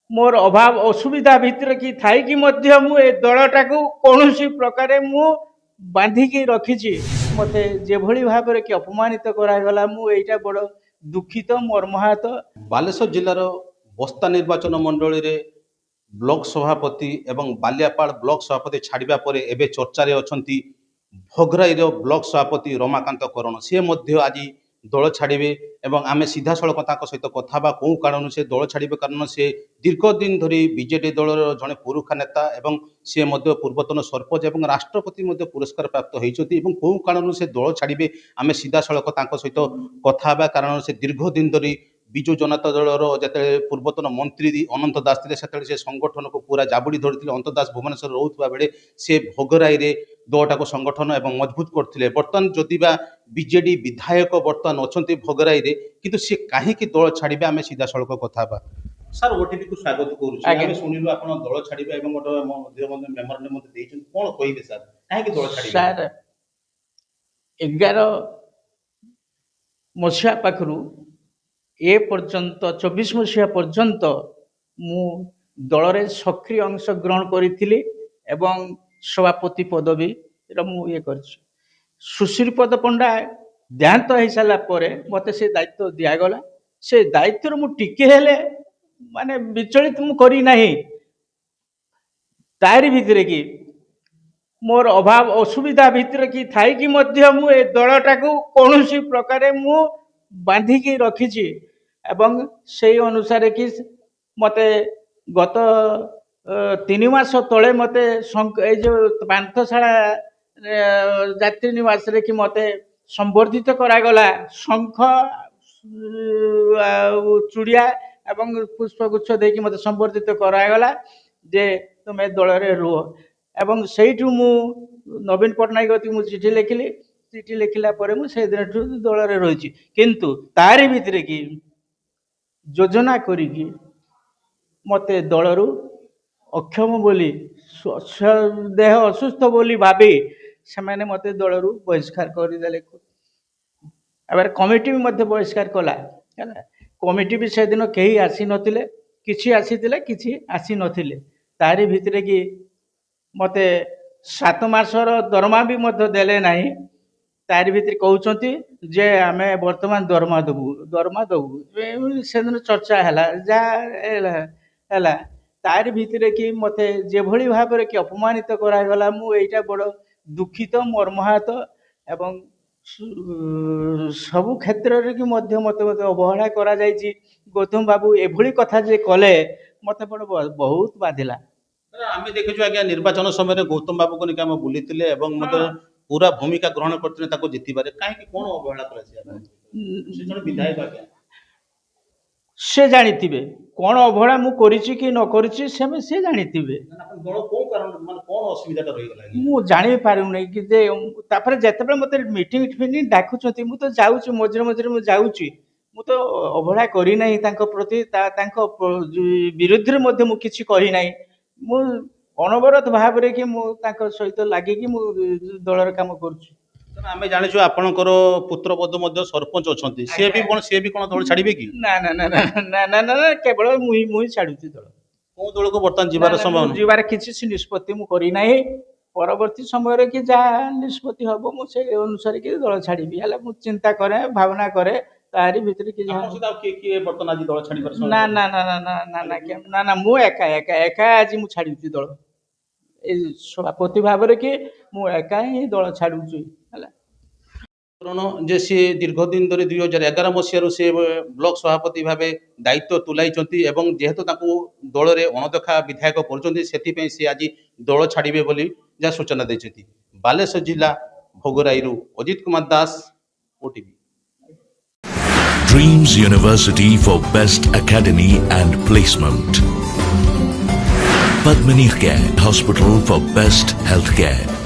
मोर अभाव असुविधा भितर कि थाई कि मध्य मु ए दलटा को कौनसी प्रकारे मु बांधिकी रखिछि मते जेभଳି भाବରେ कि अपमानित करागला मु एटा बड़ दुखित मर्माहत। बालेश्वर जिलार बस्ता निर्वाचन मंडली रे ब्लॉक सभापति एवं बालियापाड़ ब्लॉक सभापति छाड़िबा परे एबे चर्चारे अछंती भोगराईर ब्लॉक सभापति रमाकांत करण सी आज दल छाड़े एवं आमे सीधा सड़क सहित कथा कौ कारण से दल छाड़े कारण से दीर्घ दिन धरी बीजेडी दलर जड़े पुरुखा नेता एवं सी पूर्वतन सरपंच एवं राष्ट्रपति पुरस्कार प्राप्त होती कौ कारण से दल छाड़े आमे सीधा सड़क सहित कथा कारण से दीर्घ दिन धरी विजु जनता दलर जिते पूर्वतन मंत्री अनंत दास थे से संगठन को पूरा जाबुड़ी धरते अनंत दास भुवनेश्वर रोकवा बेले से भोगराई दलटा को संगठन एवं मजबूत करते बर्तमान जदिबा बीजेडी विधायक बर्तमान अच्छा भोगराई किंतु सी कहीं दल छाड़े आम सीधा सड़क कथा सर ओटीपी को स्वागत करुँ शुणिलु आप दल छाड़े मेमोरांडम कौन कहे सर कहीं दल छाड़े सर 11 मसीहा पाखु ए पर्यंत 24 मसीहा पर्यंत मु दल रे सक्रिय अंश ग्रहण करी एवं सभापति पदवी मु ये कर सुश्री पद पंडा देहांत हो सारा मत से दायित्व दिगला से दायित्व मु टिके हेले माने विचलित मु करी नहीं तारी भितर कि मोर अभाव असुविधा भितर कि थाई कि मध्य मु ए दलटा को कौनसी प्रकारे मु बांधिकी रखिछि एवं से अनुसार कि मते गत 3 मास तले मते जो पांथशाला यात्री निवास रे कि मते संबर्धित करागला शंख चूड़िया एवं पुष्पगुच्छ देकी मते संबर्धित करागला जे तुम दल रे रुह एवं सेठू मु नवीन पट्टनायक गति मु चिठी लिखिली चिठी लिखिला परे मु से दिन दल रे रही किंतु तारी भितर कि योजना करिकी मते दलरू अक्षम बोली देह असुस्थ बोली भाभी से मैंने मते दलरू बहिष्कार करदेले एबार कमिटी भी मध्य बहिष्कार कला कमिटी भी से दिन कहीं आसी नथिले किछि आसीथिले किछि आसी नथिले तारी भितर कि मते 7 मासर दरमा भी मध्य देले नाही तारी भितर कहउचंती जे आमे वर्तमान दरमा दबु से दिन चर्चा है तारी भितर कि मते जेभଳି भाବରେ कि अपमानित करागला मु एटा बड़ दुखित मर्माहत एवं सबु क्षेत्र रे कि मध्य मते मते अवहेला करा जायछि गौतम बाबू एभଳି कथा जे कले मते बड़ बहुत बाधिला आमे देखिछु आज्ञा निर्वाचन समय गौतम बाबू को निका हम बुलीतिले एवं मते पूरा भूमिका ग्रहण करते ताको जितिबारे काहे कोन अवहेला कराछि से जण विधायक आज्ञा से जानिथिबे कोन अवहेला मु करिछि कि न करिछि से जानिथिबे दल को कारण माने कोन असुविधाटा रहि गला मु जानि पारु नै कि जे तापर जेतेबे मते मीटिंग फिटिंग डाकुछथि मु तो जाउछि मझरे मु जाउछि मु तो अवहेला करि नै तांको प्रति तांको विरुद्ध रे मध्ये मु किछि कहि नै मु अनवरत भाव रे कि मु तांको सहित लागि कि मु दलर काम करूछि आमे जानिछु आपनकर पुत्र बध मध्ये सरपंच अछंती से भी कोन दल छाड़िबे कि ना ना ना ना ना ना ना केवल मुही छाड़ुछि दल को दल को बर्तन जीवार समय जीवार किछि निष्पत्ति मु करि नै परवर्ती समय रे कि जा निष्पत्ति हबो मु से अनुसार कि दल छाड़िबी हला मु चिंता करे भावना करे तारी भीतर कि जा के बर्तन आज दल छाड़िबार समय ना ना ना ना ना ना ना ना मु एका आज मु छाड़ुछि दल ए सभापति भाव रे कि मु एका ही दल छाड़ुछि जे सी दीर्घ दिन धरी 2011 मसीह से ब्लॉक सभापति भाव दायित्व तुलाई एवं जेहेतु दल में अणदेखा विधायक कर से आज दल छाड़े बोली जहाँ सूचना देते बालेश्वर जिला Bhograi Ajit Kumar Das OTV Dreams University for Best Academy and Placement. Padmini Care Hospital for Best Healthcare.